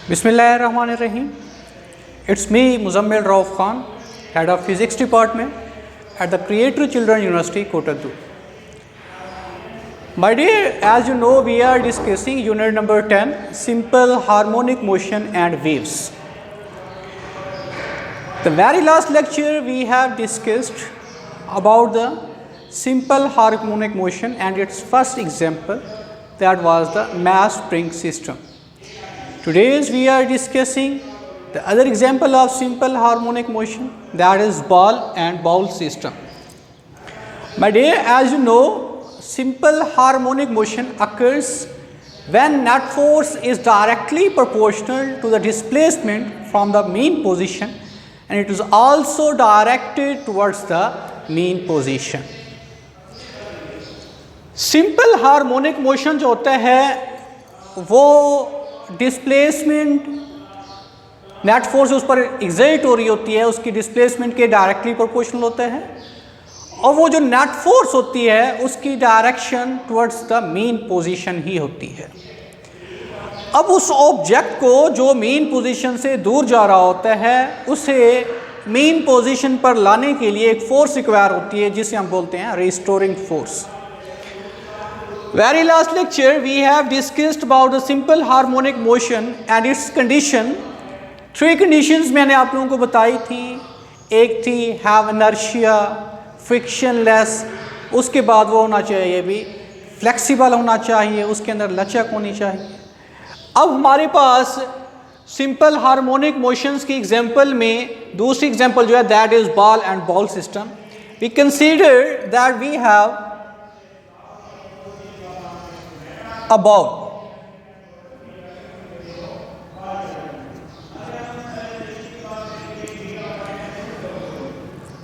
Bismillahirrahmanirrahim. It's me, Muzammil Rauf Khan, Head of Physics Department at the Creator Children University, Kotaddu. My dear, as you know, we are discussing unit number 10, Simple Harmonic Motion and Waves. The very last lecture we have discussed about the simple harmonic motion and its first example, that was the mass spring system. Today we are discussing the other example of simple harmonic motion, that is ball and bowl system. My dear, as you know, simple harmonic motion occurs when net force is directly proportional to the displacement from the mean position, and it is also directed towards the mean position. Simple harmonic motion जो होता है वो displacement net force उस पर exert हो रही होती है, उसकी डिस्प्लेसमेंट के डायरेक्टली प्रोपोर्शनल होता है, और वो जो नेट फोर्स होती है उसकी direction towards the mean position ही होती है. अब उस ऑब्जेक्ट को जो मीन पोजीशन से दूर जा रहा होता है उसे मीन पोजीशन पर लाने के लिए एक फोर्स रिक्वायर होती है जिसे हम बोलते हैं restoring force. Very last lecture we have discussed about the simple harmonic motion and its condition. 3 conditions मैंने आप लोगों को बताई थी. एक थी have inertia, frictionless, उसके बाद वो होना चाहिए भी flexible होना चाहिए, उसके अंदर लचक होनी चाहिए. अब हमारे पास सिंपल हार्मोनिक मोशंस की एग्जांपल में दूसरी एग्जांपल जो है that is ball and ball system. We consider that we have a ball.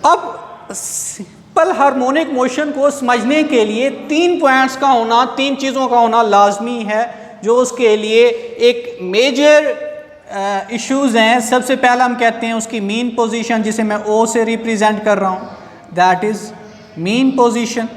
अब सिंपल हार्मोनिक मोशन को समझने के लिए 3 पॉइंट्स का होना, 3 चीज़ों का होना लाजमी है जो उसके लिए एक मेजर इश्यूज हैं. सबसे पहला हम कहते हैं उसकी मीन पोजीशन, जिसे मैं O से रिप्रेजेंट कर रहा हूँ, that is mean position.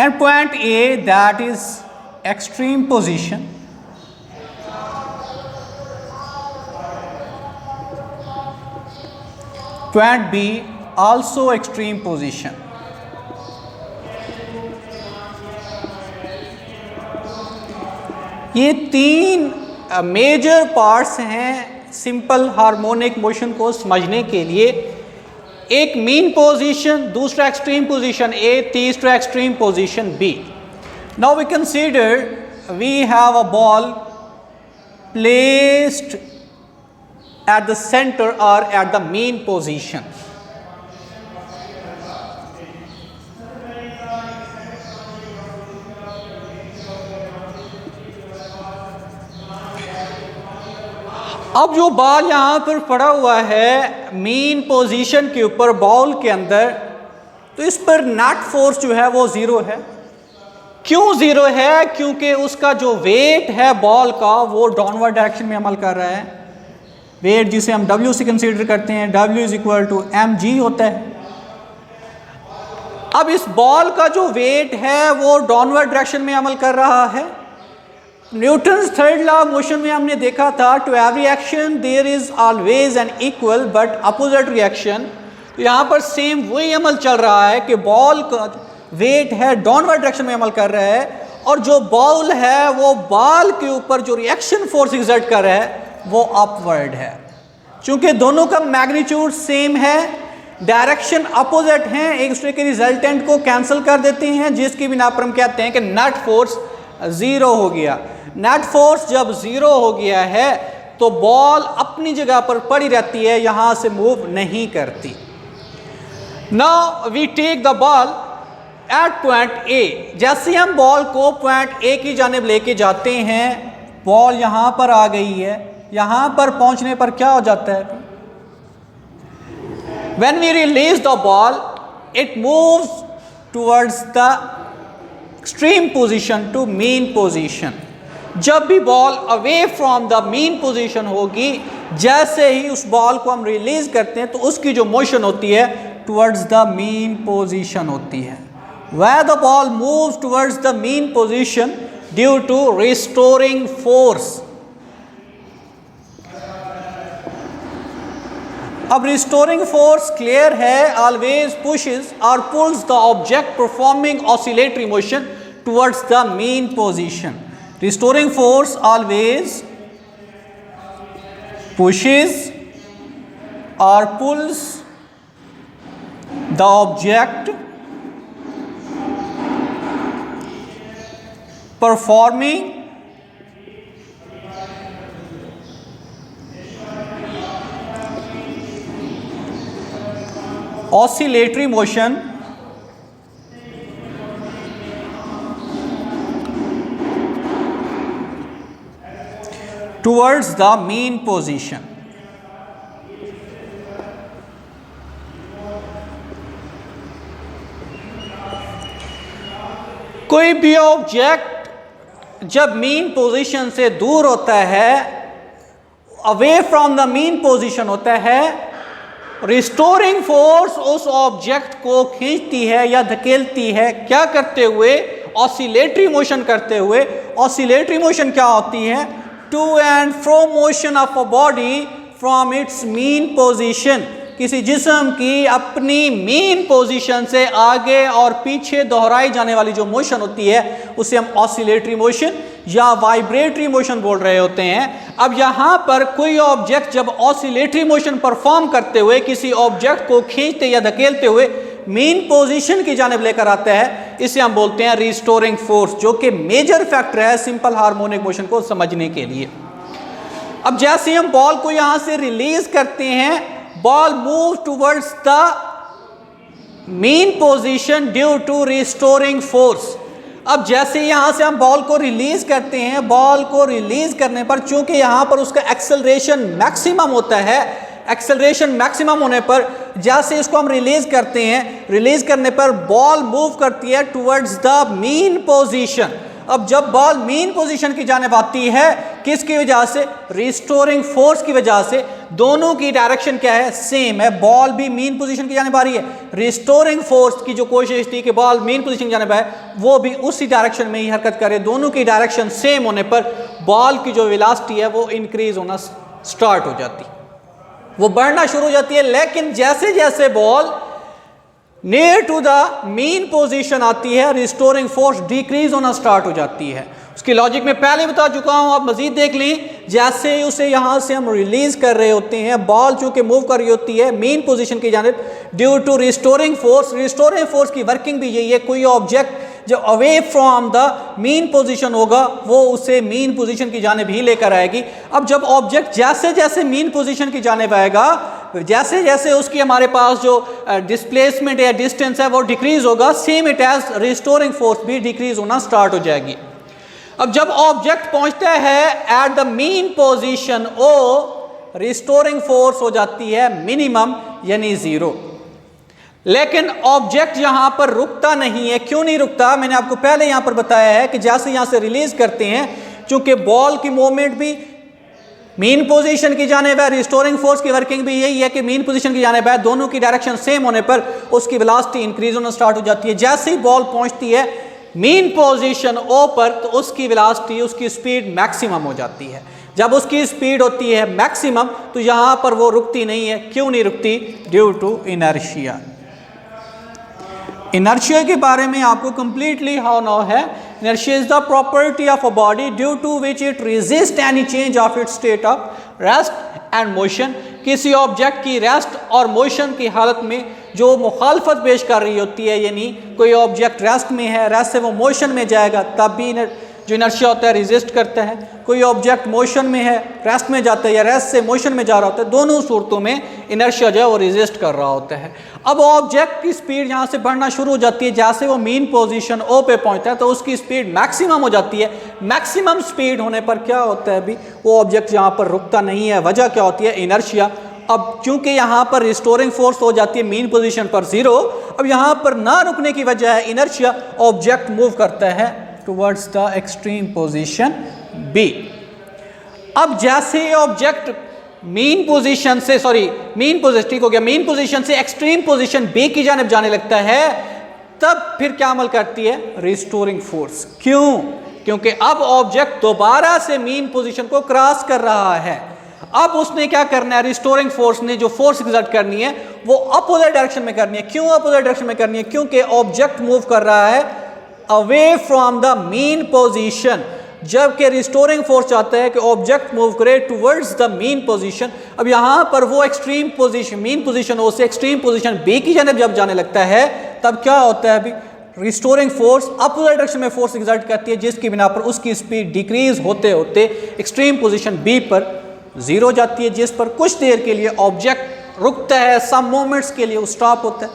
And point A, that is extreme position. Point B, also extreme position. ये 3 मेजर पार्ट्स हैं सिंपल हार्मोनिक मोशन को समझने के लिए. एक मीन पोजीशन, दूसरा एक्सट्रीम पोजीशन ए, तीसरा extreme position B. Now we consider we have a ball placed at the centre और एट द मीन पोजीशन. अब जो बॉल यहाँ पर पड़ा हुआ है मीन पोजीशन के ऊपर बॉल के अंदर, तो इस पर नेट फोर्स जो है वो 0 है. क्यों 0 है? क्योंकि उसका जो वेट है बॉल का वो डाउनवर्ड डायरेक्शन में अमल कर रहा है. वेट जिसे हम W से कंसीडर करते हैं, W is equal to mg होता है. अब इस बॉल का जो वेट है वो डाउनवर्ड डायरेक्शन में अमल कर रहा है. Newton's third law of motion में हमने देखा था to every action there is always an equal but opposite reaction. तो यहाँ पर सेम वही अमल चल रहा है कि बॉल का वेट है डाउनवर्ड डायरेक्शन में अमल कर रहा है, और जो बॉल है वो बॉल के ऊपर जो रिएक्शन फोर्स एक्सर्ट कर रहा है वो अपवर्ड है. चूंकि दोनों का मैग्नीट्यूड सेम है, डायरेक्शन अपोजिट हैं, एक दूसरे के रिजल्टेंट को कैंसिल कर देते हैं, जिसकी बिना पर हम कहते हैं कि नेट फोर्स 0 हो गया. नेट फोर्स जब 0 हो गया है तो बॉल अपनी जगह पर पड़ी रहती है, यहां से मूव नहीं करती. Now we take the ball at point A. जैसे हम बॉल को पॉइंट ए की जानिब लेके जाते हैं, बॉल यहां पर आ गई है. यहां पर पहुंचने पर क्या हो जाता है? When we release the ball it moves towards the extreme position to mean position. जब भी ball away from the mean position होगी जैसे ही उस बॉल को हम रिलीज करते हैं तो उसकी जो मोशन होती है टुवर्ड्स द मीन पोजीशन होती है। Where the ball moves towards the mean position due to restoring force. अब restoring force clear है, always pushes or pulls the object performing oscillatory motion towards the mean position. Restoring force always pushes or pulls the object performing oscillatory motion towards the mean position. कोई भी object जब mean position से दूर होता है, away from the mean position होता है, restoring force उस ऑब्जेक्ट को खींचती है या धकेलती है, क्या करते हुए? ऑसिलेटरी मोशन करते हुए। ऑसिलेटरी मोशन क्या होती है? To and fro motion of a body from its mean position. किसी जिस्म की अपनी मीन पोजीशन से आगे और पीछे दोहराई जाने वाली जो मोशन होती है उसे हम ऑसिलेटरी मोशन या वाइब्रेटरी मोशन बोल रहे होते हैं। अब यहाँ पर कोई ऑब्जेक्ट जब ऑसिलेटरी मोशन परफॉर्म करते हुए किसी ऑब्जेक्ट को खींचते या धकेलते हुए मीन पोजीशन की जानिब लेकर आता है, इसे हम बोलते हैं रिस्टोरिंग फोर्स, जो कि मेजर फैक्टर है सिंपल हार्मोनिक मोशन को समझने के लिए। अब जैसे हम बॉल को यहाँ से रिलीज करते हैं, ball moves towards the mean position due to restoring force। अब जैसे यहां से हम बॉल को रिलीज करते हैं, बॉल को रिलीज करने पर चूंकि यहां पर उसका एक्सेलरेशन मैक्सिमम होता है, एक्सेलरेशन मैक्सिमम होने पर जैसे इसको हम रिलीज करते हैं, रिलीज करने पर बॉल मूव करती है टुवर्ड्स द मीन पोजीशन। अब जब बॉल मीन पोजीशन की जानिब आती है, किसकी वजह से? रिस्टोरिंग फोर्स की वजह से। दोनों की डायरेक्शन क्या है? सेम है। बॉल भी मीन पोजीशन की जानिब आ रही है, रिस्टोरिंग फोर्स की जो कोशिश थी कि बॉल मीन पोजीशन की जानिब आए, वो भी उसी डायरेक्शन में ही हरकत करे। दोनों की डायरेक्शन सेम होने पर बॉल की जो वेलोसिटी है वो इंक्रीज होना स्टार्ट हो जाती, वो बढ़ना शुरू हो जाती है। लेकिन जैसे जैसे ball near to the mean position आती है, रिस्टोरिंग फोर्स डिक्रीज होना स्टार्ट हो जाती है। उसकी लॉजिक में पहले बता चुका हूं, आप मजीद देख लें। जैसे उसे यहां से हम रिलीज कर रहे होते हैं, बॉल चूंकि मूव कर रही होती है मीन पोजीशन की जानिब due to restoring force. Restoring force की वर्किंग भी यही है, कोई ऑब्जेक्ट जो away from the mean position होगा वो उसे मीन पोजीशन की जानिब ही लेकर आएगी। अब जब ऑब्जेक्ट जैसे जैसे मीन पोजीशन की जानिब आएगा, जैसे जैसे उसकी हमारे पास जो डिस्प्लेसमेंट या डिस्टेंस है वो डिक्रीज होगा, same it as restoring force भी डिक्रीज होना स्टार्ट हो जाएगी। अब जब ऑब्जेक्ट पहुंचता है at the mean position O, restoring force हो जाती है मिनिमम यानी जीरो। लेकिन ऑब्जेक्ट यहां पर रुकता नहीं है। क्यों नहीं रुकता? मैंने आपको पहले यहां पर बताया है कि जैसे यहां से रिलीज करते हैं, चूंकि बॉल की मूवमेंट भी मीन पोजीशन की जानिब है, रिस्टोरिंग फोर्स की वर्किंग भी यही है कि मीन पोजीशन की जानिब है, दोनों की डायरेक्शन सेम होने पर उसकी वेलोसिटी इंक्रीज होना स्टार्ट हो जाती है। जैसे ही बॉल पहुंचती है मीन पोजीशन ओ पर तो उसकी वेलोसिटी, उसकी स्पीड मैक्सिमम हो जाती है। जब उसकी स्पीड होती है मैक्सिमम तो यहां पर वो रुकती नहीं है। क्यों नहीं रुकती? Due to inertia. इनर्शिया के बारे में आपको कंप्लीटली हाउ नो है। Inertia is the property of a body due to which it resist any change of its state of rest and motion. किसी ऑब्जेक्ट की रेस्ट और मोशन की हालत में जो मुखालफत पेश कर रही होती है, यानी कोई ऑब्जेक्ट रेस्ट में है, रेस्ट से वो मोशन में जाएगा, तब भी जो इनर्शिया होता है रेजिस्ट करता है। कोई ऑब्जेक्ट मोशन में है, रेस्ट में जाता है, या रेस्ट से मोशन में जा रहा होता है, दोनों सूरतों में इनर्शिया जो है वो रेजिस्ट कर रहा होता है। अब ऑब्जेक्ट की स्पीड यहाँ से बढ़ना शुरू हो जाती है, जैसे वो मीन पोजीशन ओ पे पहुँचता है तो उसकी स्पीड मैक्सिमम हो जाती है। मैक्सिमम स्पीड होने पर क्या होता है, अभी वो ऑब्जेक्ट यहाँ पर रुकता नहीं है। वजह क्या होती है? इनर्शिया। अब चूंकि यहाँ पर रिस्टोरिंग फोर्स हो जाती है मीन पोजीशन पर जीरो, अब यहाँ पर ना रुकने की वजह है इनर्शिया, ऑब्जेक्ट मूव करता है towards the extreme position B. अब जैसे ऑब्जेक्ट मीन पोजीशन से मीन पोजीशन ठीक हो गया, मीन पोजीशन से एक्सट्रीम पोजीशन बी की जानिब जाने लगता है, तब फिर क्या अमल करती है? Restoring force. क्यों? क्योंकि अब ऑब्जेक्ट दोबारा से मीन पोजीशन को क्रॉस कर रहा है। अब उसने क्या करना है? रिस्टोरिंग फोर्स ने जो फोर्स एग्जर्ट करनी है वो अपोजिट डायरेक्शन में करनी है। क्यों अपोजिट डायरेक्शन में करनी है? क्योंकि ऑब्जेक्ट मूव कर रहा है away from the mean position, जबकि रिस्टोरिंग फोर्स चाहता है कि ऑब्जेक्ट मूव करे टुवर्ड्स द मीन पोजीशन। अब यहां पर वो एक्सट्रीम पोजीशन, मीन पोजीशन ओ से एक्सट्रीम पोजीशन बी की जानिब जब जाने लगता है, तब क्या होता है? अभी रिस्टोरिंग फोर्स अपोजिट डायरेक्शन में फोर्स एग्जर्ट करती है, जिसकी बिना पर उसकी स्पीड डिक्रीज होते होते एक्सट्रीम पोजीशन बी पर जीरो जाती है, जिस पर कुछ देर के लिए ऑब्जेक्ट रुकता है, सम मोमेंट्स के लिए वो स्टॉप होता है,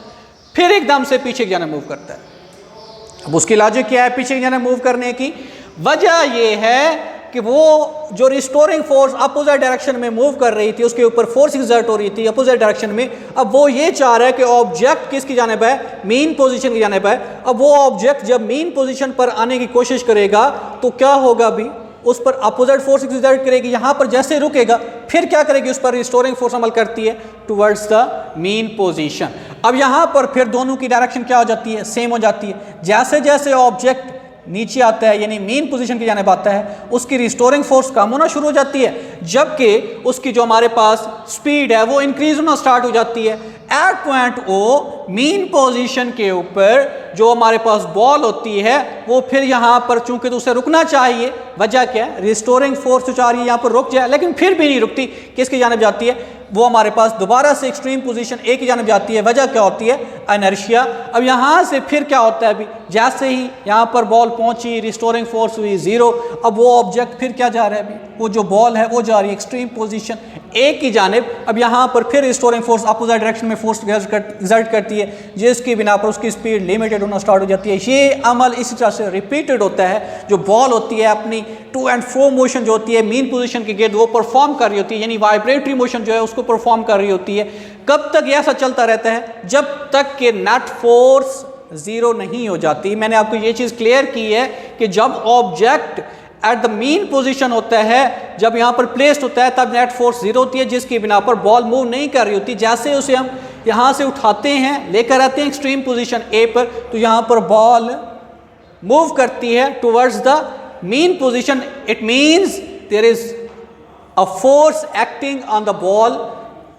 फिर एकदम से पीछे की जानिब मूव करता है। अब उसकी लॉजिक क्या है पीछे की जानिब मूव करने की? वजह यह है कि वो जो रिस्टोरिंग फोर्स अपोजिट डायरेक्शन में मूव कर रही थी, उसके ऊपर फोर्स एग्जर्ट हो रही थी अपोजिट डायरेक्शन में, अब वो ये चाह रहा है कि ऑब्जेक्ट किसकी जानिब है? मीन पोजीशन की जानिब है। अब वो ऑब्जेक्ट जब मीन पोजीशन पर आने की कोशिश करेगा तो क्या होगा? अभी उस पर अपोजिट फोर्स एग्जर्ट करेगी, यहां पर जैसे रुकेगा फिर क्या करेगी? उस पर रिस्टोरिंग फोर्स अमल करती है टुवर्ड्स द मीन पोजीशन। अब यहां पर फिर दोनों की डायरेक्शन क्या हो जाती है? सेम हो जाती है। जैसे जैसे ऑब्जेक्ट नीचे आता है यानी मीन पोजीशन की जानिब आता है, उसकी रिस्टोरिंग फोर्स कम होना शुरू हो जाती है, जबकि उसकी जो हमारे पास स्पीड है वो इंक्रीज होना स्टार्ट हो जाती है। At point O mean position के ऊपर जो हमारे पास बॉल होती है वो फिर यहाँ पर चूंकि तो उसे रुकना चाहिए, वजह क्या है? रिस्टोरिंग फोर्स जो चाह रही है यहाँ पर रुक जाए, लेकिन फिर भी नहीं रुकती। किसकी जानिब जाती है? वो हमारे पास दोबारा से एक्सट्रीम पोजीशन ए की जानिब जाती है। वजह क्या होती है? इनर्शिया। अब यहाँ से फिर क्या होता है? अभी जैसे ही यहाँ पर बॉल पहुंची, रिस्टोरिंग फोर्स हुई जीरो, अब वो ऑब्जेक्ट फिर क्या जा रहा है? अभी वो जो बॉल है वो जा रही है एक्सट्रीम पोजीशन ए की जानिब। अब यहाँ पर फिर रिस्टोरिंग फोर्स अपोजिट डायरेक्शन में फोर्स एग्जर्ट करती है, जिसकी बिना पर उसकी स्पीड लिमिटेड होना स्टार्ट हो जाती है। ये अमल इसी तरह से रिपीटेड होता है। जो बॉल होती है अपनी टू एंड फ्रो मोशन जो होती है मीन पोजीशन के गिर्द वो परफॉर्म कर रही होती है, यानी वाइब्रेटरी मोशन जो है उसको परफॉर्म कर रही होती है। कब तक ऐसा चलता रहता है? जब तक कि नेट फोर्स जीरो नहीं हो जाती। मैंने आपको ये चीज़ क्लियर की है कि जब object at the mean position होता है, जब यहाँ पर प्लेस्ड होता है, तब नेट फोर्स जीरो होती है, जिसकी बिना पर बॉल मूव नहीं कर रही होती। जैसे उसे हम यहाँ से उठाते हैं, लेकर आते हैं एक्सट्रीम पोजीशन ए पर, तो यहाँ पर बॉल मूव करती है towards the mean position. It means there is a force acting on the ball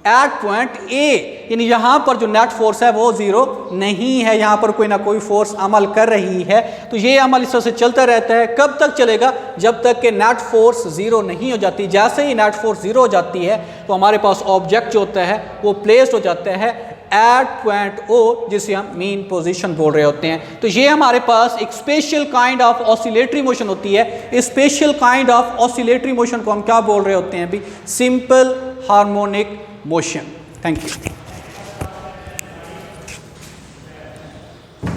at point A, यानी यहाँ पर जो नेट फोर्स है वो जीरो नहीं है, यहाँ पर कोई ना कोई फोर्स अमल कर रही है। तो ये अमल इस तरह से चलता रहता है। कब तक चलेगा? जब तक कि नेट फोर्स जीरो नहीं हो जाती। जैसे ही नेट फोर्स जीरो हो जाती है तो हमारे पास ऑब्जेक्ट जो होता है वो प्लेस्ड हो जाता है एट पॉइंट ओ, जिसे हम मीन पोजीशन बोल रहे होते हैं। तो ये हमारे पास एक special kind of oscillatory motion होती है। इस special kind of oscillatory motion को हम क्या बोल रहे होते हैं? अभी simple harmonic motion. Thank you.